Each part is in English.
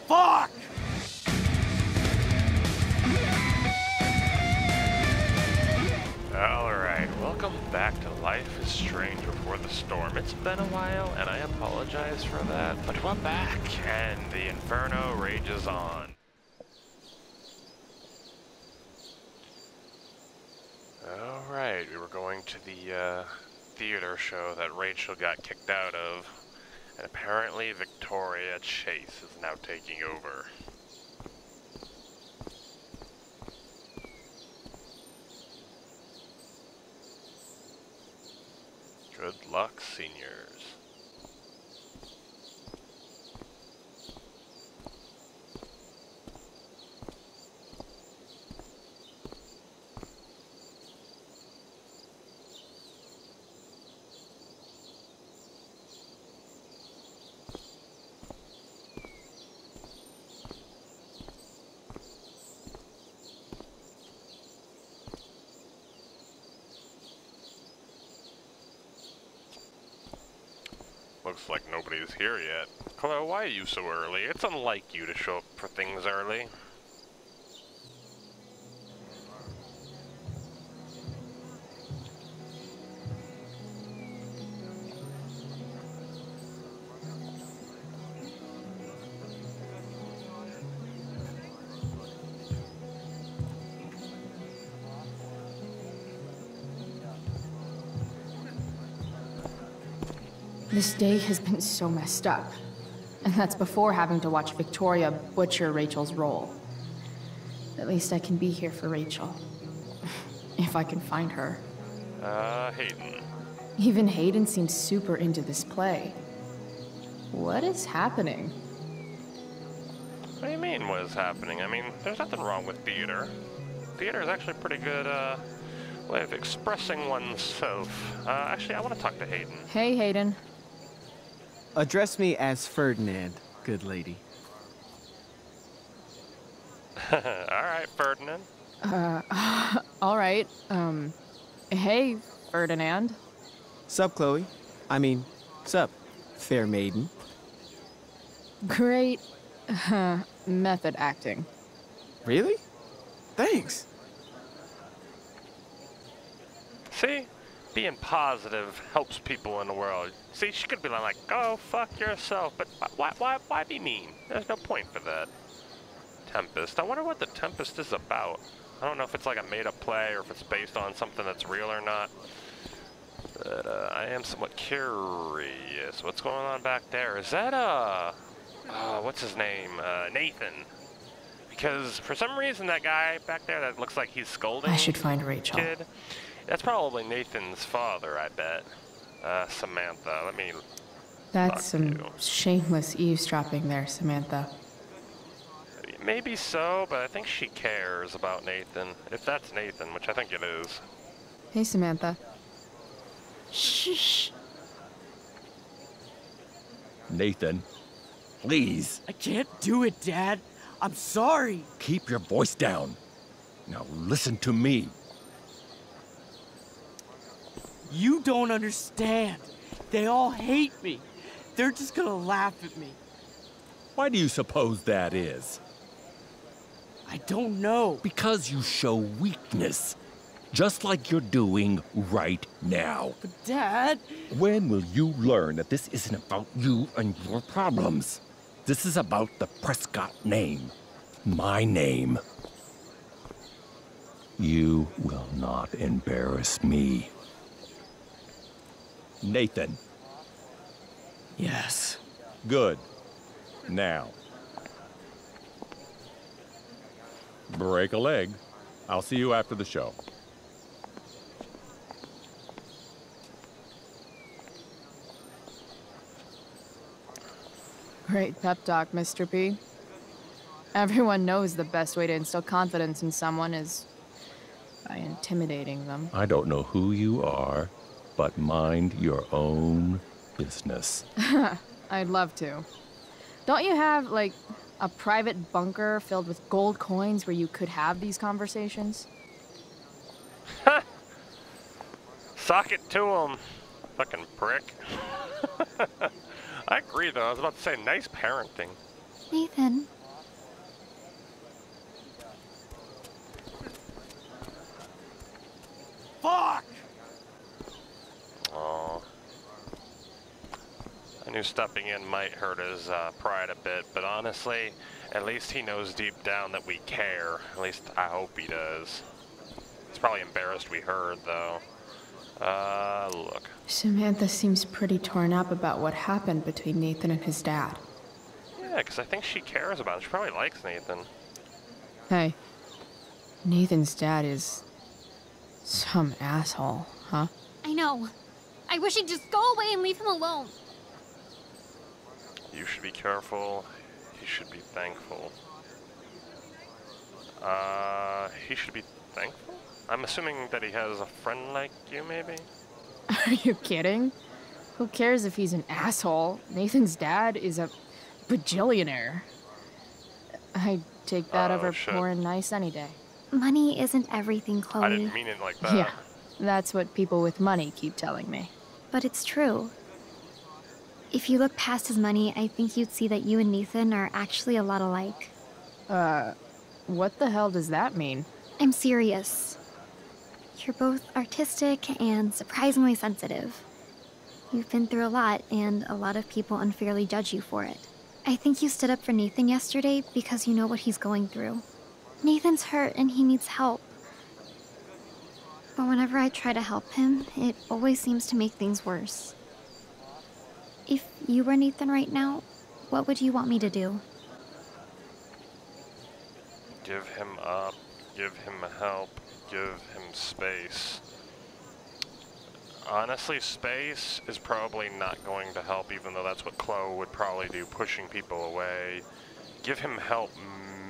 Fuck! Alright, welcome back to Life is Strange Before the Storm. It's been a while, and I apologize for that, but we're back, and the inferno rages on. Alright, we were going to the theater show that Rachel got kicked out of, and apparently Victoria Chase is now taking over. Good luck, seniors. Looks like nobody's here yet. Chloe, why are you so early? It's unlike you to show up for things early. This day has been so messed up. And that's before having to watch Victoria butcher Rachel's role. At least I can be here for Rachel. If I can find her. Hayden. Even Hayden seems super into this play. What is happening? What do you mean, what is happening? I mean, there's nothing wrong with theater. Theater is actually a pretty good, way of expressing oneself. Actually, I want to talk to Hayden. Hey, Hayden. Address me as Ferdinand, good lady. Alright, Ferdinand. Alright, hey, Ferdinand. Sup, Chloe? I mean, sup, fair maiden. Great, method acting. Really? Thanks. See? Being positive helps people in the world. See, she could be like, go fuck yourself, but why be mean? There's no point for that. Tempest. I wonder what the Tempest is about. I don't know if it's like a made-up play or if it's based on something that's real or not. But I am somewhat curious. What's going on back there? Is that, what's his name? Nathan. Because for some reason that guy back there that looks like he's scolding I should find Rachel. kid, that's probably Nathan's father, I bet. Samantha, let me That's some you. shameless eavesdropping there, Samantha. Maybe so, but I think she cares about Nathan. If that's Nathan, which I think it is. Hey, Samantha. Shh. Nathan, please. I can't do it, Dad. I'm sorry. Keep your voice down. Now listen to me. You don't understand. They all hate me. They're just gonna laugh at me. Why do you suppose that is? I don't know. Because you show weakness. Just like you're doing right now. But Dad... When will you learn that this isn't about you and your problems? This is about the Prescott name. My name. You will not embarrass me. Nathan. Yes. Good. Now. Break a leg. I'll see you after the show. Great pep talk, Mr. P. Everyone knows the best way to instill confidence in someone is by intimidating them. I don't know who you are, but mind your own business. I'd love to. Don't you have, like, a private bunker filled with gold coins where you could have these conversations? Sock it to him, fucking prick. I agree, though. I was about to say, nice parenting. Nathan, Fuck! Aw. I knew stepping in might hurt his pride a bit, but honestly, at least he knows deep down that we care. At least I hope he does. He's probably embarrassed we heard, though. Look. Samantha seems pretty torn up about what happened between Nathan and his dad. Yeah, because I think she cares about him. She probably likes Nathan. Hey, Nathan's dad is some asshole, huh? I know. I wish he'd just go away and leave him alone. You should be careful. He should be thankful. He should be thankful? I'm assuming that he has a friend like you, maybe? Are you kidding? Who cares if he's an asshole? Nathan's dad is a bajillionaire. I'd take that over shit. poor and nice any day. Money isn't everything, Chloe. I didn't mean it like that. Yeah, that's what people with money keep telling me. But it's true. If you look past his money, I think you'd see that you and Nathan are actually a lot alike. What the hell does that mean? I'm serious. You're both artistic and surprisingly sensitive. You've been through a lot, and a lot of people unfairly judge you for it. I think you stood up for Nathan yesterday because you know what he's going through. Nathan's hurt and he needs help. But whenever I try to help him, it always seems to make things worse. If you were Nathan right now, what would you want me to do? Give him up. Give him help. Give him space. Honestly, space is probably not going to help, even though that's what Chloe would probably do, pushing people away. Give him help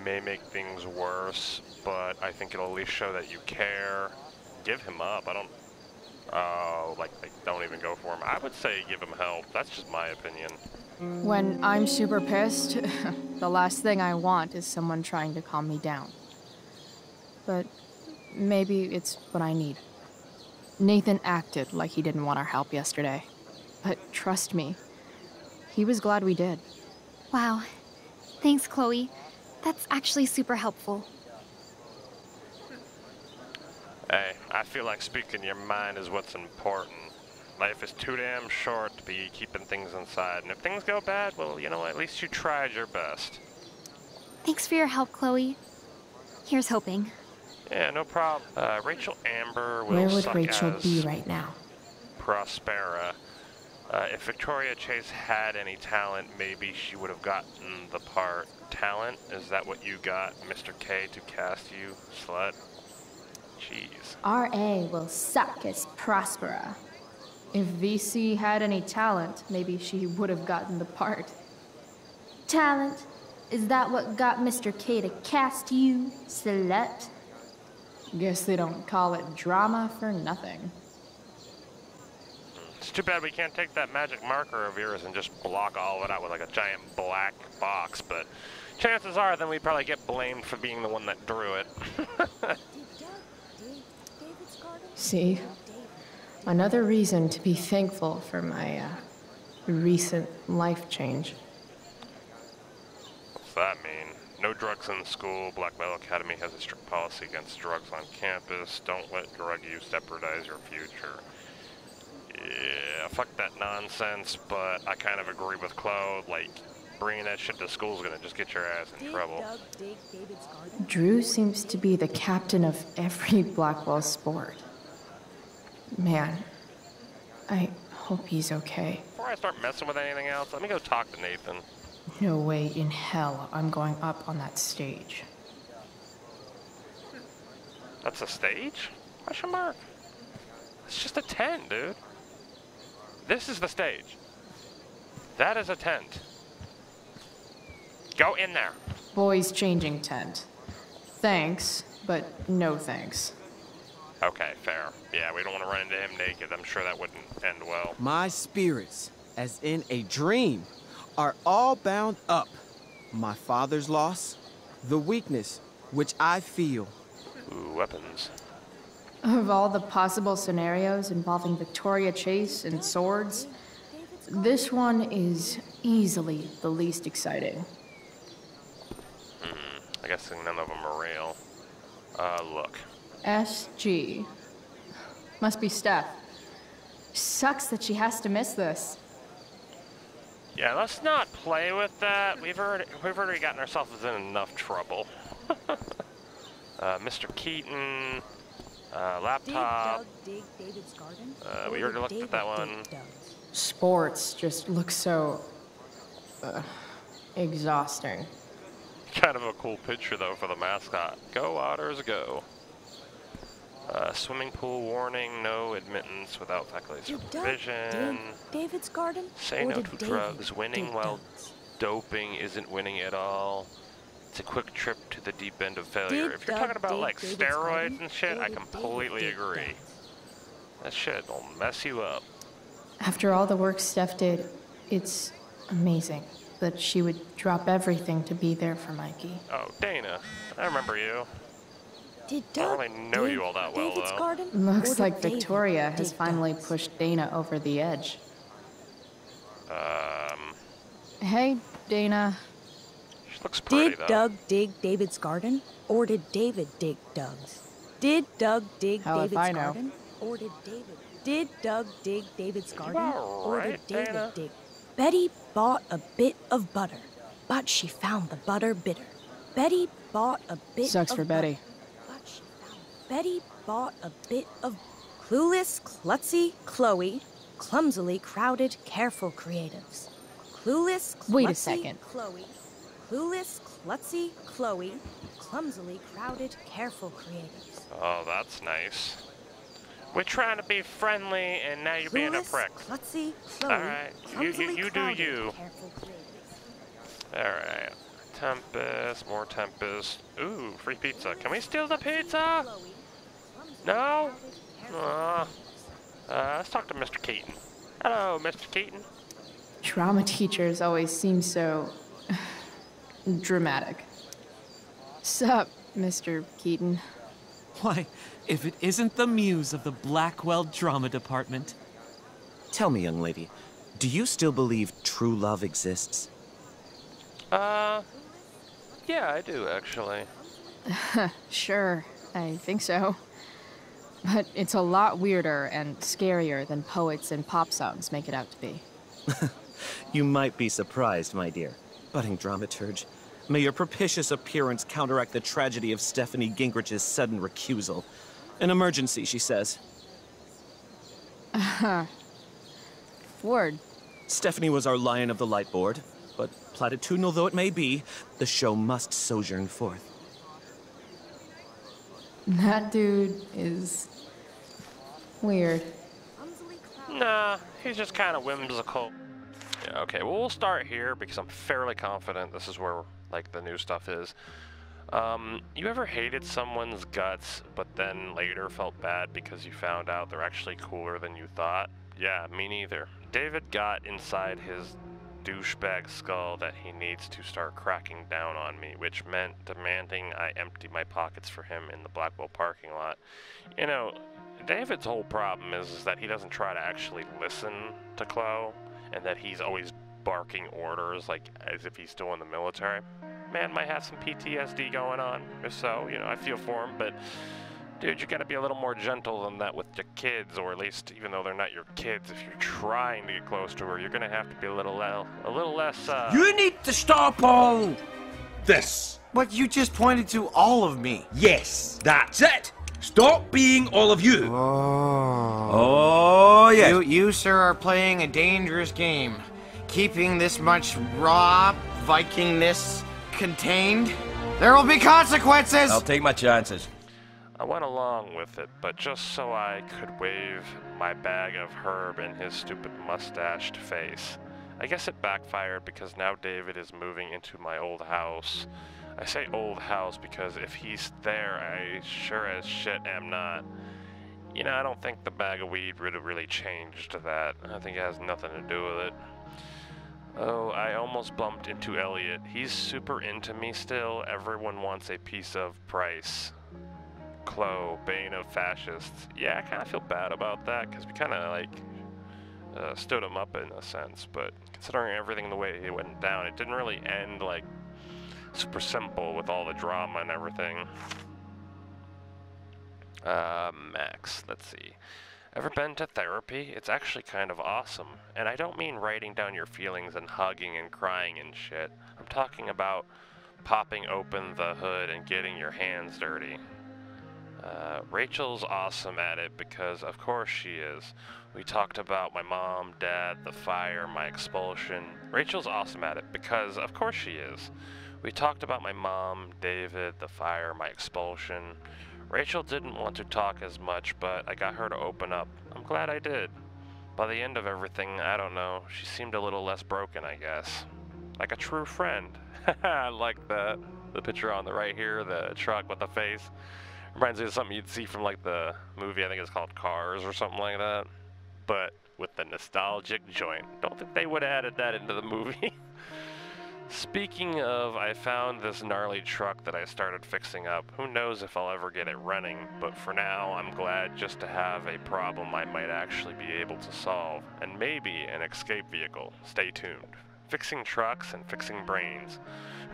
may make things worse, but I think it'll at least show that you care. Give him up. I don't... like, don't even go for him. I would say give him help. That's just my opinion. When I'm super pissed, the last thing I want is someone trying to calm me down. But maybe it's what I need. Nathan acted like he didn't want our help yesterday. But trust me, he was glad we did. Wow. Thanks, Chloe. That's actually super helpful. Hey, I feel like speaking your mind is what's important. Life is too damn short to be keeping things inside, and if things go bad, well, you know, at least you tried your best. Thanks for your help, Chloe. Here's hoping. Yeah, no problem. Rachel Amber will Where would suck Rachel as be right now? Prospera. If Victoria Chase had any talent, maybe she would have gotten the part. Talent? Is that what you got, Mr. K, to cast you, slut? Jeez. R.A. will suck as Prospera. If VC had any talent, maybe she would have gotten the part. Talent? Is that what got Mr. K to cast you, slut? Guess they don't call it drama for nothing. It's too bad we can't take that magic marker of yours and just block all of it out with like a giant black box, but chances are then we'd probably get blamed for being the one that drew it. See? Another reason to be thankful for my, recent life change. What's that mean? No drugs in school. Black Metal Academy has a strict policy against drugs on campus. Don't let drug use jeopardize your future. Yeah, fuck that nonsense, but I kind of agree with Chloe. Like, bringing that shit to school is gonna just get your ass in trouble. Drew seems to be the captain of every Blackwell sport. Man, I hope he's okay. Before I start messing with anything else, let me go talk to Nathan. No way in hell I'm going up on that stage. That's a stage? Question mark? It's just a tent, dude. This is the stage. That is a tent. Go in there. Boys changing tent. Thanks, but no thanks. Okay, fair. Yeah, we don't want to run into him naked. I'm sure that wouldn't end well. My spirits, as in a dream, are all bound up. My father's loss, the weakness which I feel. Ooh, weapons. Of all the possible scenarios involving Victoria Chase and swords, this one is easily the least exciting. I guess none of them are real. Look. SG. Must be Steph. Sucks that she has to miss this. Yeah, let's not play with that. We've already gotten ourselves in enough trouble. Mr. Keaton, laptop. Dig David's garden, We already looked at that one. Sports just look so... exhausting. Kind of a cool picture, though, for the mascot. Go, Otters, go. Swimming pool warning, no admittance without faculty supervision. David's garden? Say no to drugs. Winning while doping isn't winning at all. It's a quick trip to the deep end of failure. If you're talking about like steroids and shit, I completely agree. That shit will mess you up. After all the work Steph did, it's amazing that she would drop everything to be there for Mikey. Oh, Dana. I remember you. Did I don't really know you all that well, David's though. garden? Looks like Victoria has finally pushed Dana over the edge. Hey, Dana. She looks pretty, Did though. Doug dig David's garden? Or did David dig Doug's? Did Doug dig Hell if David's I know. garden? Or did David? Did Doug dig David's garden? Or did David Dana? dig? Betty bought a bit of butter, but she found the butter bitter. Betty bought a bit Sucks of for butter, Betty. but she found Betty bought a bit of clueless, klutzy, Chloe, clumsily crowded, careful creatives. Clueless, klutzy, Wait a second. Chloe, clueless, klutzy, Chloe, clumsily crowded, careful creatives. Oh, that's nice. We're trying to be friendly, and now you're being a Clueless, prick. klutzy, Chloe, Alright, clumsily you do crowded, you. careful creatives. Alright. Tempest, more Tempest. Ooh, free pizza. Can we steal the pizza? Chloe, clumsily No? crowded, careful Let's talk to Mr. Keaton. Hello, Mr. Keaton. Drama teachers always seem so... dramatic. Sup, Mr. Keaton? Why, if it isn't the muse of the Blackwell Drama Department. Tell me, young lady, do you still believe true love exists? Yeah, I do, actually. Sure, I think so. But it's a lot weirder and scarier than poets and pop songs make it out to be. You might be surprised, my dear. Budding dramaturge, may your propitious appearance counteract the tragedy of Stephanie Gingrich's sudden recusal. An emergency, she says. Word. Stephanie was our lion of the light board, but platitudinal though it may be, the show must sojourn forth. That dude is... weird. Nah, he's just kind of whimsical. Yeah, okay, well, we'll start here because I'm fairly confident this is where, like, the new stuff is. You ever hated someone's guts, but then later felt bad because you found out they're actually cooler than you thought? Yeah, me neither. David got inside his douchebag skull that he needs to start cracking down on me, which meant demanding I empty my pockets for him in the Blackwell parking lot. You know, David's whole problem is that he doesn't try to actually listen to Chloe, and that he's always barking orders like as if he's still in the military. Man might have some PTSD going on. If so, you know, I feel for him, but dude, you gotta be a little more gentle than that with your kids, or at least, even though they're not your kids, if you're trying to get close to her, you're gonna have to be a little less, You need to stop all this. But you just pointed to all of me. Yes, that's it. Stop being all of you. Oh. Oh, yes. You, sir, are playing a dangerous game. Keeping this much raw Vikingness contained. There will be consequences! I'll take my chances. I went along with it, but just so I could wave my bag of herb in his stupid mustached face. I guess it backfired because now David is moving into my old house. I say old house because if he's there, I sure as shit am not. You know, I don't think the bag of weed really changed that. I think it has nothing to do with it. Oh, I almost bumped into Elliot. He's super into me still. Everyone wants a piece of Price. Chloe, bane of fascists. Yeah, I kind of feel bad about that because we kind of like stood him up in a sense, but considering everything the way it went down, it didn't really end like super simple with all the drama and everything. Max, let's see. Ever been to therapy? It's actually kind of awesome. And I don't mean writing down your feelings and hugging and crying and shit. I'm talking about popping open the hood and getting your hands dirty. Rachel's awesome at it because of course she is. We talked about my mom, dad, the fire, my expulsion. Rachel's awesome at it because of course she is. We talked about my mom, David, the fire, my expulsion. Rachel didn't want to talk as much, but I got her to open up. I'm glad I did. By the end of everything, I don't know, she seemed a little less broken, I guess. Like a true friend. I like that. The picture on the right here, the truck with the face. Reminds me of something you'd see from like the movie, I think it's called Cars or something like that. But with the nostalgic joint. Don't think they would have added that into the movie. Speaking of, I found this gnarly truck that I started fixing up. Who knows if I'll ever get it running, but for now, I'm glad just to have a problem I might actually be able to solve. And maybe an escape vehicle. Stay tuned. Fixing trucks and fixing brains.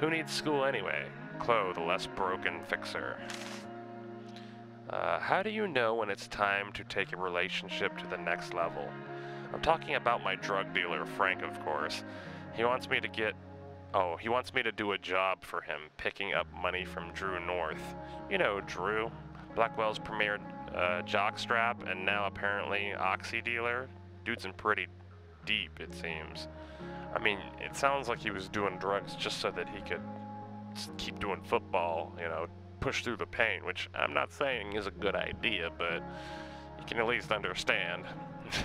Who needs school anyway? Chloe, the less broken fixer. How do you know when it's time to take a relationship to the next level? I'm talking about my drug dealer, Frank, of course. He wants me to do a job for him, picking up money from Drew North. You know Drew, Blackwell's premier jockstrap, and now apparently oxy dealer. Dude's in pretty deep, it seems. I mean, it sounds like he was doing drugs just so that he could keep doing football, you know, push through the pain, which I'm not saying is a good idea, but you can at least understand.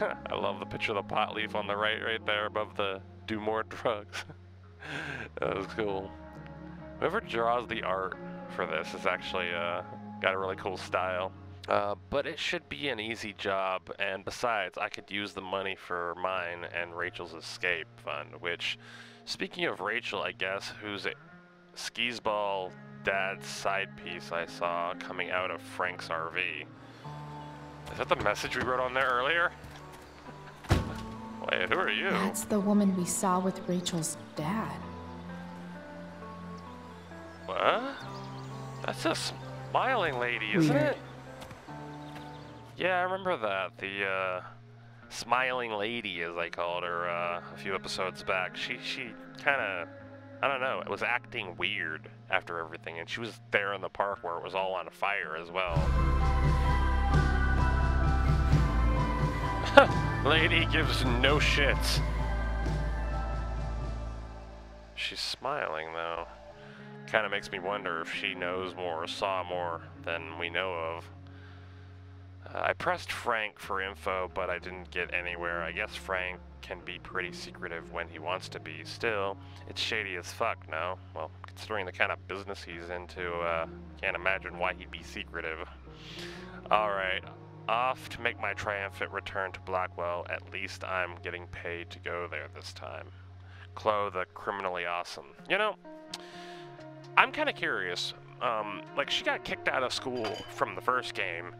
I love the picture of the pot leaf on the right there above the do more drugs. That was cool. Whoever draws the art for this is actually got a really cool style. But it should be an easy job, and besides, I could use the money for mine and Rachel's escape fund, which, speaking of Rachel, I guess, who's a skee-ball dad's side piece I saw coming out of Frank's RV. Is that the message we wrote on there earlier? Wait, who are you? That's the woman we saw with Rachel's dad. What? That's a smiling lady, isn't it? Yeah, I remember that. The smiling lady, as I called her a few episodes back. She kind of, I don't know, was acting weird after everything, and she was there in the park where it was all on fire as well. Lady gives no shits. She's smiling though. Kind of makes me wonder if she knows more or saw more than we know of. I pressed Frank for info, but I didn't get anywhere. I guess Frank can be pretty secretive when he wants to be. Still, it's shady as fuck, no? Well, considering the kind of business he's into, can't imagine why he'd be secretive. Alright, off to make my triumphant return to Blackwell. At least I'm getting paid to go there this time. Chloe, the criminally awesome. You know, I'm kind of curious. Like, she got kicked out of school from the first game,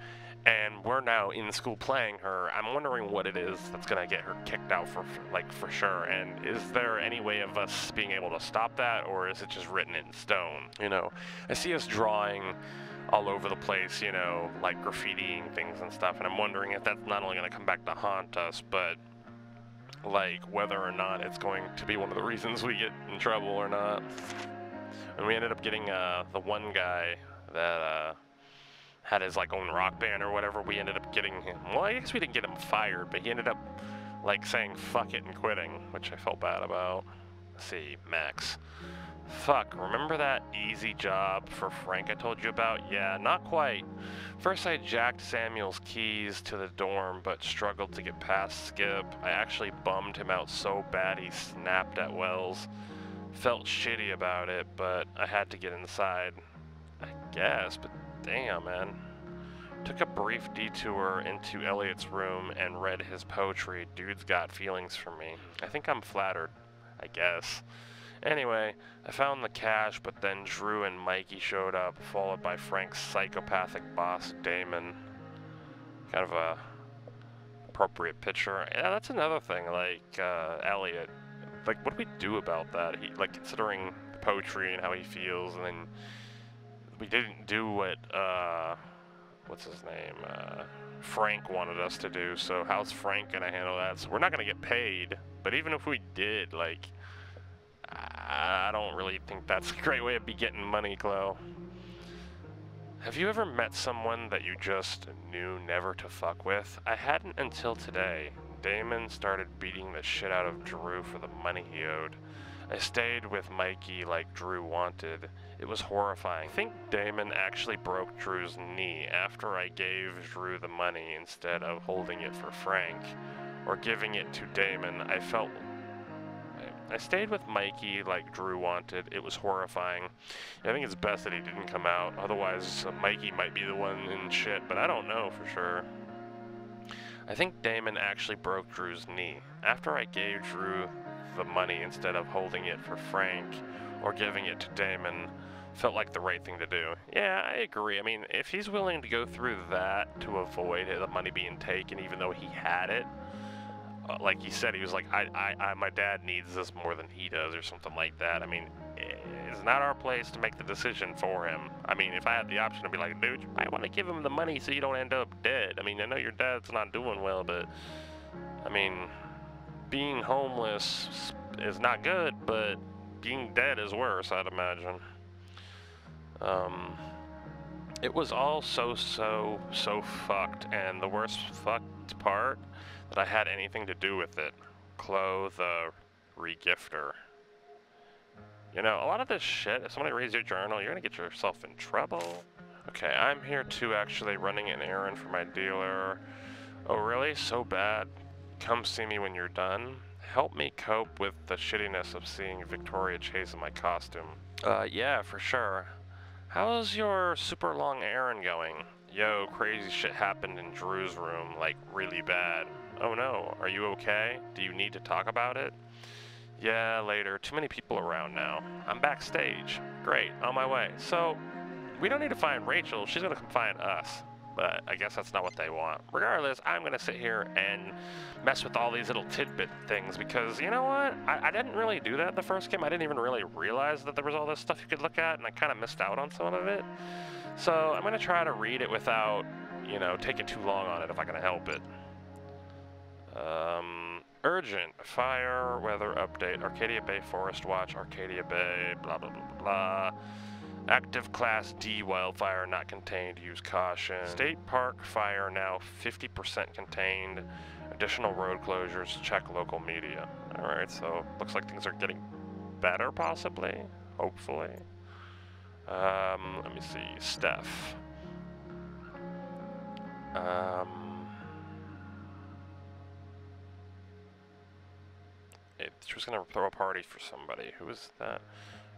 and we're now in school playing her. I'm wondering what it is that's gonna get her kicked out for sure. And is there any way of us being able to stop that, or is it just written in stone? You know, I see us drawing all over the place, you know, like graffitiing things and stuff, and I'm wondering if that's not only gonna come back to haunt us, but like whether or not it's going to be one of the reasons we get in trouble or not. And we ended up getting the one guy that had his like own rock band or whatever. We ended up getting him, well, I guess we didn't get him fired, but he ended up like saying fuck it and quitting, which I felt bad about. Let's see, Max. Fuck, remember that easy job for Frank I told you about? Yeah, not quite. First I jacked Samuel's keys to the dorm, but struggled to get past Skip. I actually bummed him out so bad he snapped at Wells. Felt shitty about it, but I had to get inside. I guess, but damn, man. Took a brief detour into Elliot's room and read his poetry. Dude's got feelings for me. I think I'm flattered, I guess. Anyway, I found the cash, but then Drew and Mikey showed up, followed by Frank's psychopathic boss, Damon. Kind of a appropriate picture. Yeah, that's another thing, like, Elliot. Like, what do we do about that? He, like, considering the poetry and how he feels, and then we didn't do what, what's his name? Frank wanted us to do. So how's Frank gonna handle that? So we're not gonna get paid. But even if we did, like, I don't really think that's a great way of getting money, Chloe. Have you ever met someone that you just knew never to fuck with? I hadn't until today. Damon started beating the shit out of Drew for the money he owed. I stayed with Mikey like Drew wanted. It was horrifying. I think Damon actually broke Drew's knee after I gave Drew the money instead of holding it for Frank or giving it to Damon. I stayed with Mikey like Drew wanted. It was horrifying. I think it's best that he didn't come out. Otherwise, Mikey might be the one in shit, but I don't know for sure. I think Damon actually broke Drew's knee. After I gave Drew the money instead of holding it for Frank or giving it to Damon, felt like the right thing to do. Yeah, I agree. I mean, if he's willing to go through that to avoid the money being taken, even though he had it, like he said, he was like, my dad needs this more than he does, or something like that. I mean, it's not our place to make the decision for him. I mean, if I had the option to be like, dude, you might want to give him the money so you don't end up dead. I mean, I know your dad's not doing well, but, I mean, being homeless is not good, but being dead is worse, I'd imagine. It was all so fucked, and the worst fucked part, that I had anything to do with it. Chloe the regifter. You know, a lot of this shit, if somebody reads your journal, you're gonna get yourself in trouble. Okay, I'm here too, actually, running an errand for my dealer. Oh, really? So bad? Come see me when you're done. Help me cope with the shittiness of seeing Victoria chase in my costume. Yeah, for sure. How's your super long errand going? Yo, crazy shit happened in Drew's room, like really bad. Oh no, are you okay? Do you need to talk about it? Yeah, later. Too many people around now. I'm backstage. Great, on my way. So, we don't need to find Rachel, she's gonna come find us. But I guess that's not what they want. Regardless, I'm gonna sit here and mess with all these little tidbit things because, you know what? I didn't really do that the first game. I didn't even really realize that there was all this stuff you could look at, and I kind of missed out on some of it. So I'm gonna try to read it without, you know, taking too long on it if I can help it. Urgent. Fire, weather update. Arcadia Bay Forest Watch, Arcadia Bay, blah, blah, blah, blah, blah. Active Class D wildfire not contained. Use caution. State Park fire now 50% contained. Additional road closures. Check local media. Alright, so looks like things are getting better, possibly. Hopefully. Let me see. Steph. She was gonna throw a party for somebody. Who is that?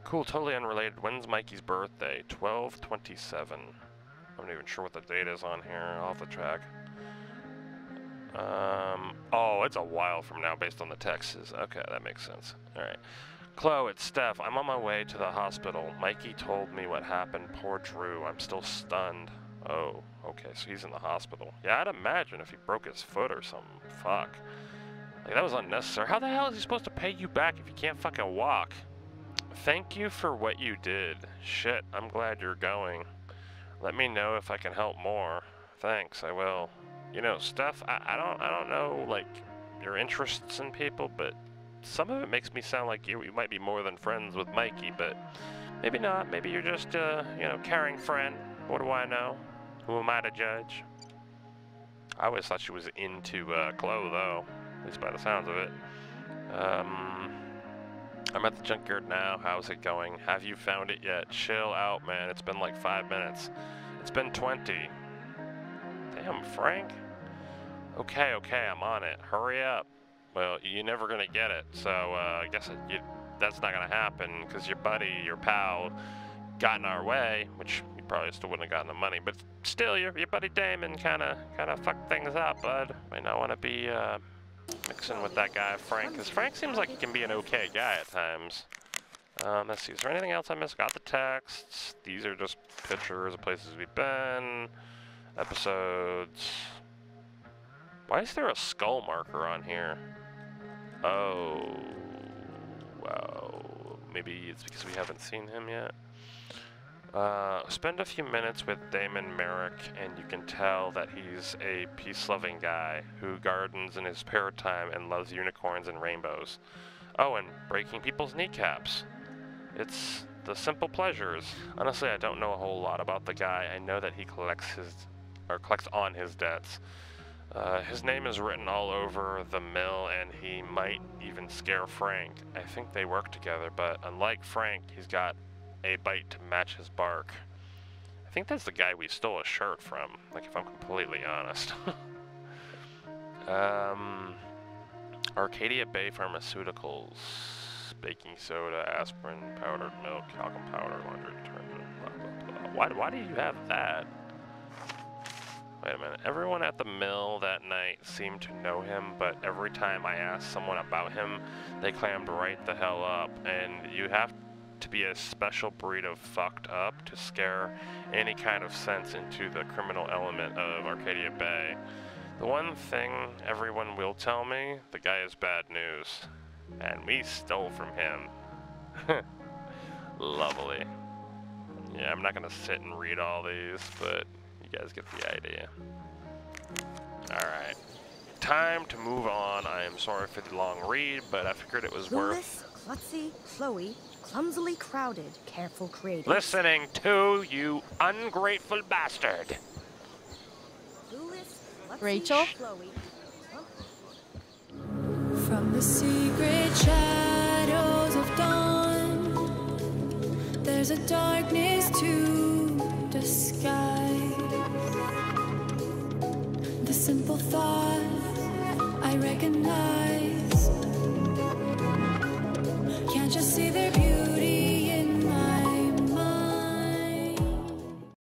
Cool, totally unrelated. When's Mikey's birthday? 12/27. I'm not even sure what the date is on here. I'll have to check. Oh, it's a while from now based on the texts. Okay, that makes sense. Alright. Chloe, it's Steph. I'm on my way to the hospital. Mikey told me what happened. Poor Drew. I'm still stunned. Oh, okay, so he's in the hospital. Yeah, I'd imagine if he broke his foot or something. Fuck. Like, that was unnecessary. How the hell is he supposed to pay you back if you can't fucking walk? Thank you for what you did. Shit, I'm glad you're going. Let me know if I can help more. Thanks, I will. You know, Steph, I don't know, like, your interests in people, but some of it makes me sound like you might be more than friends with Mikey, but maybe not. Maybe you're just, you know, caring friend. What do I know? Who am I to judge? I always thought she was into, Chloe, though. At least by the sounds of it. I'm at the junkyard now. How's it going? Have you found it yet? Chill out, man. It's been like 5 minutes. It's been 20. Damn, Frank. Okay, I'm on it. Hurry up. Well, you're never gonna get it, so I guess that's not gonna happen because your buddy, your pal, got in our way, which you probably still wouldn't have gotten the money, but still, your buddy Damon kind of fucked things up, bud. Might not want to be mixing with that guy Frank, because Frank seems like he can be an okay guy at times. Let's see, is there anything else I missed? Got the texts. These are just pictures of places we've been, episodes. Why is there a skull marker on here? Oh, wow. Maybe it's because we haven't seen him yet. Spend a few minutes with Damon Merrick, and you can tell that he's a peace-loving guy who gardens in his spare time and loves unicorns and rainbows. Oh, and breaking people's kneecaps. It's the simple pleasures. Honestly, I don't know a whole lot about the guy. I know that he collects on his debts. His name is written all over the mill, and he might even scare Frank. I think they work together, but unlike Frank, he's got a bite to match his bark. I think that's the guy we stole a shirt from, like, if I'm completely honest. Arcadia Bay Pharmaceuticals. Baking soda, aspirin, powdered milk, talcum powder, laundry detergent, blah, blah, blah. Why do you have that? Wait a minute. Everyone at the mill that night seemed to know him, but every time I asked someone about him, they clammed right the hell up. And you have to be a special breed of fucked up to scare any kind of sense into the criminal element of Arcadia Bay. The one thing everyone will tell me, the guy is bad news. And we stole from him. Lovely. Yeah, I'm not gonna sit and read all these, but you guys get the idea. Alright. Time to move on. I am sorry for the long read, but I figured it was worth... Klutzy, Chloe, clumsily crowded, careful creative. Listening to, you ungrateful bastard. Rachel? From the secret shadows of dawn, there's a darkness to disguise. The simple thought I recognize. Can't you see their beauty?